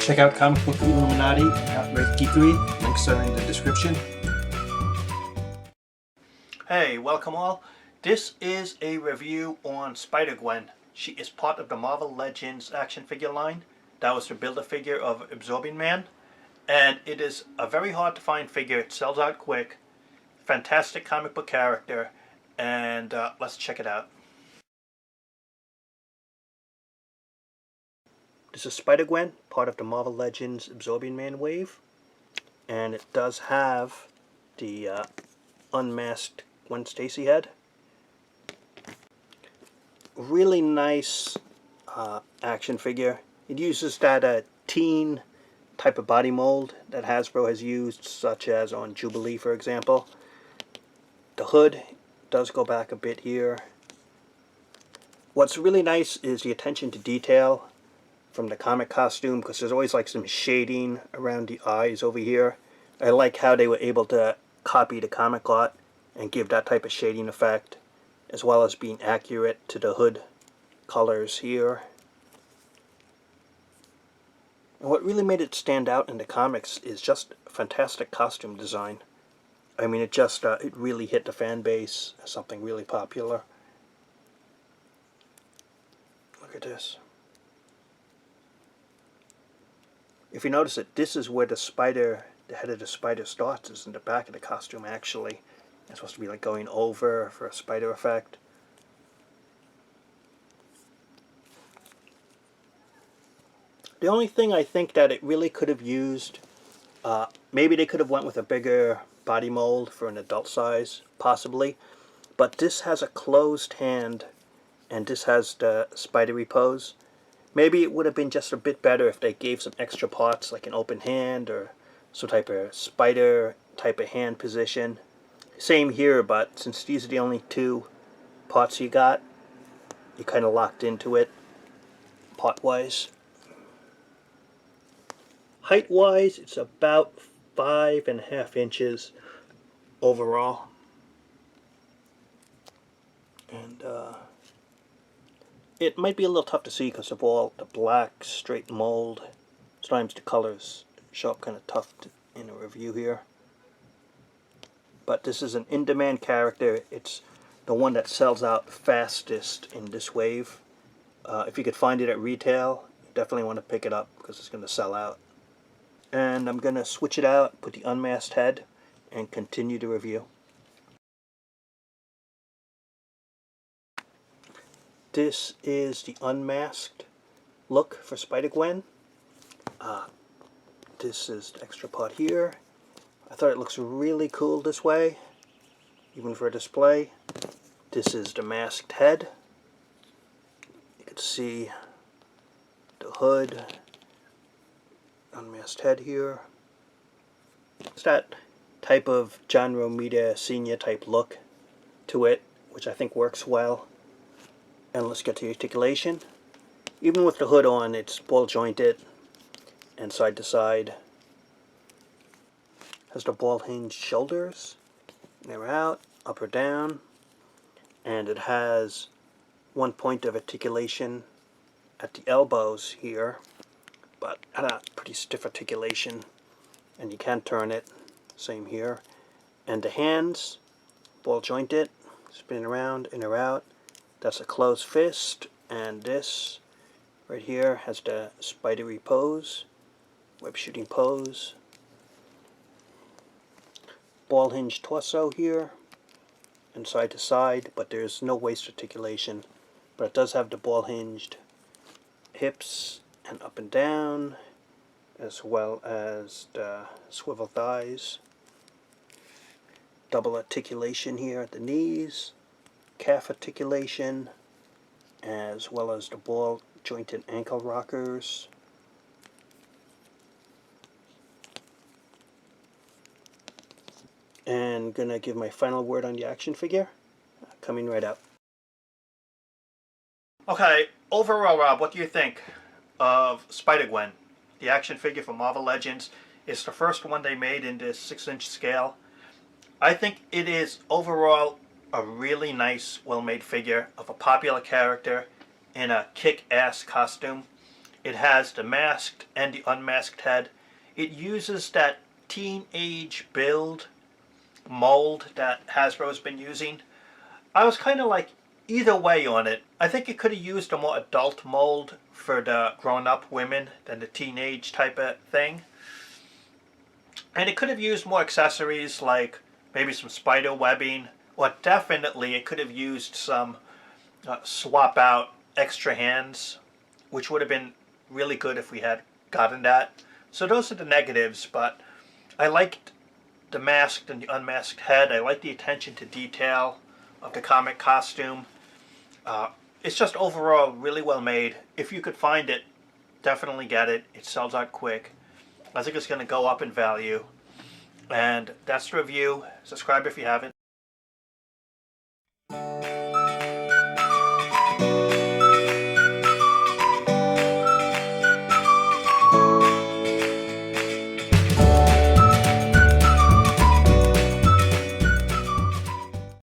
Check out Comic Book Illuminati at Geekery. Links are in the description. Hey, welcome all. This is a review on Spider-Gwen. She is part of the Marvel Legends action figure line. That was the Build-A-Figure of Absorbing Man. And it is a very hard to find figure. It sells out quick. Fantastic comic book character. And let's check it out. This is Spider-Gwen, part of the Marvel Legends Absorbing Man wave. And it does have the unmasked Gwen Stacy head. Really nice action figure. It uses that teen type of body mold that Hasbro has used, such as on Jubilee, for example. The hood does go back a bit here. What's really nice is the attention to detail from the comic costume, because there's always like some shading around the eyes over here. I like how they were able to copy the comic art and give that type of shading effect, as well as being accurate to the hood colors here. And what really made it stand out in the comics is just fantastic costume design. I mean, it just it really hit the fan base as something really popular. Look at this. If you notice it, this is where the head of the spider starts, is in the back of the costume actually. It's supposed to be like going over for a spider effect. The only thing I think that it really could have used, maybe they could have went with a bigger body mold for an adult size, possibly. But this has a closed hand, and this has the spidery pose. Maybe it would have been just a bit better if they gave some extra parts, like an open hand or some type of spider type of hand position. Same here, but since these are the only two parts you got, you kind of locked into it part-wise. Height-wise, it's about 5.5 inches overall. And it might be a little tough to see because of all the black straight mold. Sometimes the colors show up kind of tough in a review here. But this is an in-demand character. It's the one that sells out fastest in this wave. If you could find it at retail, you definitely want to pick it up because it's going to sell out. And I'm going to switch it out, put the unmasked head, and continue the review. This is the unmasked look for Spider-Gwen. This is the extra part here. I thought it looks really cool this way, even for a display. This is the masked head. You can see the hood, unmasked head here. It's that type of John Romita Sr. type look to it, which I think works well. And let's get to the articulation. Even with the hood on, it's ball jointed and side to side. Has the ball hinged shoulders. They're out, up or down. And it has one point of articulation at the elbows here, but pretty stiff articulation. And you can turn it. Same here. And the hands, ball jointed, spin around, in or out. That's a closed fist, and this right here has the spidery pose, web shooting pose. Ball hinge torso here, and side to side, but there's no waist articulation. But it does have the ball hinged hips and up and down, as well as the swivel thighs. Double articulation here at the knees. Calf articulation, as well as the ball jointed ankle rockers. And gonna give my final word on the action figure. Coming right up. Okay, overall, Rob, what do you think of Spider-Gwen, the action figure from Marvel Legends? It's the first one they made in this 6-inch scale. I think it is overall a really nice, well-made figure of a popular character in a kick-ass costume. It has the masked and the unmasked head. It uses that teenage build mold that Hasbro's been using. I was kind of like either way on it. I think it could have used a more adult mold for the grown-up women than the teenage type of thing. And it could have used more accessories like maybe some spider webbing, or definitely it could have used some swap out extra hands, which would have been really good if we had gotten that. So those are the negatives, but I liked the masked and the unmasked head. I like the attention to detail of the comic costume. It's just overall really well made. If you could find it, definitely get it. It sells out quick. I think it's going to go up in value. And that's the review. Subscribe if you haven't.